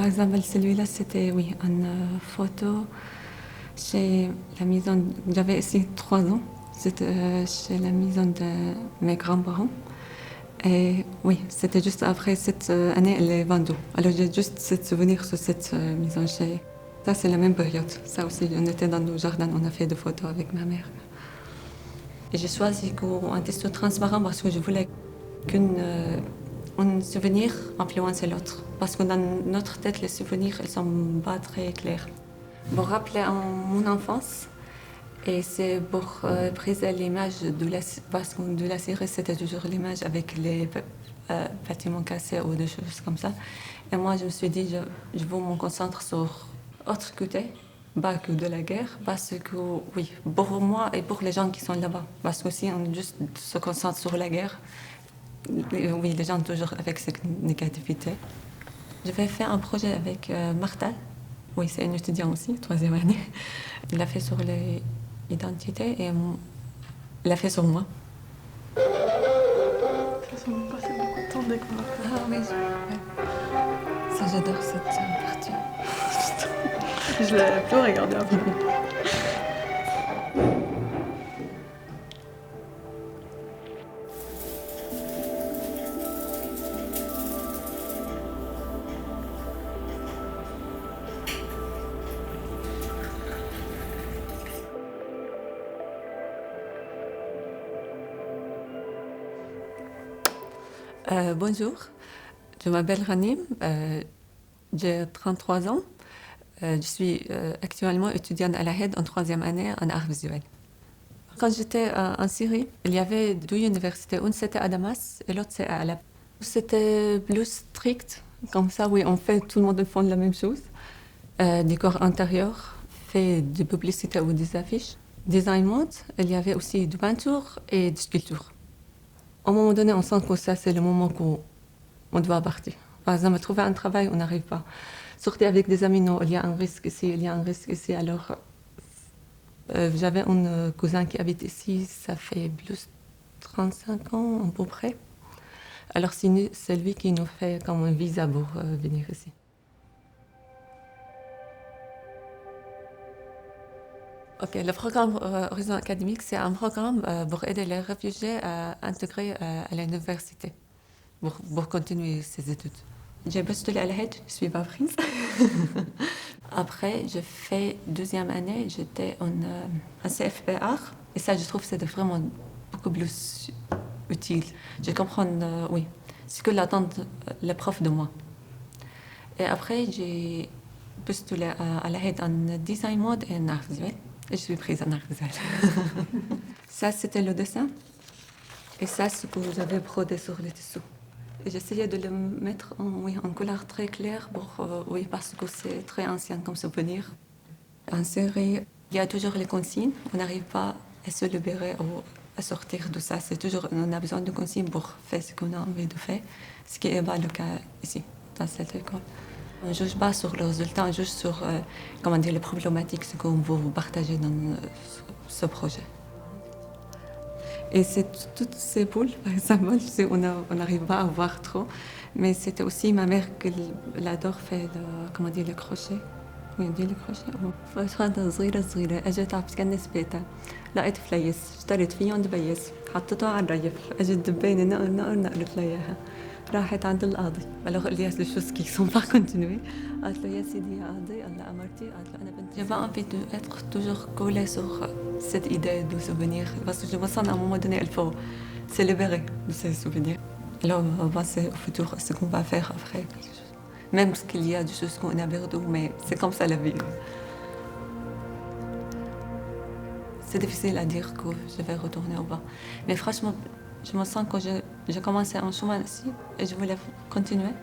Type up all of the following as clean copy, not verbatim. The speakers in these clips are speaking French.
par exemple, celui-là, c'était, oui, une photo chez la maison. J'avais ici 3 ans. C'était chez la maison de mes grands-parents. Et oui, c'était juste après cette année, elle est vendue. Alors j'ai juste ce souvenir sur cette maison chez. Ça, c'est la même période. Ça aussi, on était dans nos jardins, on a fait des photos avec ma mère. Et j'ai choisi un tissu transparent parce que je voulais qu'un souvenir influence l'autre. Parce que dans notre tête, les souvenirs, ils sont pas très clairs. Pour rappeler mon enfance, et c'est pour briser l'image parce que de la série, c'était toujours l'image avec les bâtiments cassés ou des choses comme ça. Et moi, je me suis dit, je veux me concentrer sur autre côté, pas que de la guerre, parce que, oui, pour moi et pour les gens qui sont là-bas. Parce que si on juste se concentre sur la guerre, oui, les gens toujours avec cette négativité. Je vais faire un projet avec Martha. Oui, c'est une étudiante aussi, 3e année. Il a fait sur l'identité et il a fait sur moi. Ça semble passer beaucoup de temps dès qu'on a fait. Ah oui, ouais. Ça, j'adore cette partie. Je l'ai plus regardé après. Bonjour, je m'appelle Ranim, j'ai 33 ans. Je suis actuellement étudiante à la HED en 3e année en art visuel. Quand j'étais en Syrie, il y avait 2 universités. Une c'était à Damas et l'autre c'est à Alep. C'était plus strict, comme ça, oui, tout le monde fait la même chose. Décor intérieur, fait des publicités ou des affiches. Design mode, il y avait aussi de peinture et de sculpture. À un moment donné, on sent que ça, c'est le moment qu'on doit partir. Par exemple, trouver un travail, on n'arrive pas. Sortir avec des amis, non, il y a un risque ici, il y a un risque ici. Alors, j'avais un cousin qui habite ici, ça fait plus de 35 ans à peu près. Alors, c'est lui qui nous fait comme un visa pour venir ici. Ok, le programme Horizon Académique, c'est un programme pour aider les réfugiés à intégrer à l'université, pour continuer ses études. J'ai postulé à la HED, je suis pas prise. Après, j'ai fait 2e année, j'étais en CFP art. Et ça, je trouve que c'était vraiment beaucoup plus utile. Je comprends, oui, ce que l'attendent les profs de moi. Et après, j'ai postulé à la HED en design mode et en art visuel. Et je suis prise en art visuel. Ça, c'était le dessin. Et ça, c'est ce que j'avais brodé sur le tissu. J'essayais de le mettre en couleur très claire oui, parce que c'est très ancien comme souvenir. En série, il y a toujours les consignes. On n'arrive pas à se libérer ou à sortir de ça. On a besoin de consignes pour faire ce qu'on a envie de faire, ce qui n'est pas le cas ici, dans cette école. On ne juge pas sur le résultat, on juge sur les problématiques qu'on veut partager dans ce projet. Et c'est toutes ces boules, par exemple, on n'arrive pas à voir trop, mais c'était aussi ma mère qui adore faire le crochet. Oui, on dit le crochet. فترة صغيرة أجت عم تكنس بيتها لقيت فليس اشتريت فيهم دبيس حطيته على الريف أجت دبينة نقلت لها إياها راحت عند القاضي alors il y a des choses qui sont pas continuées قالت له يا سيدي يا قاضي الله أمرتي قالت له أنا بنتي j'avais envie d'être toujours collée sur cette idée de souvenir parce que je me sens à un moment donné il faut se libérer de ces souvenirs alors on va penser au futur ce qu'on va faire après même qu'il y a des choses qu'on a perdues mais c'est comme ça la vie. C'est difficile à dire que je vais retourner au bas. Mais franchement, je me sens que j'ai commencé un chemin ici et je voulais continuer.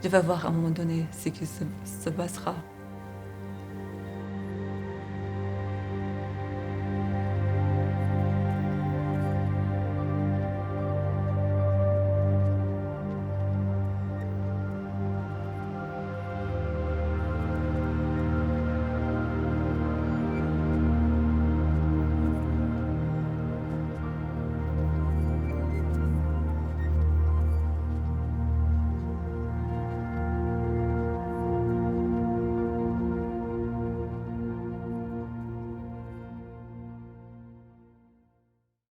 Je vais voir à un moment donné ce qui se passera.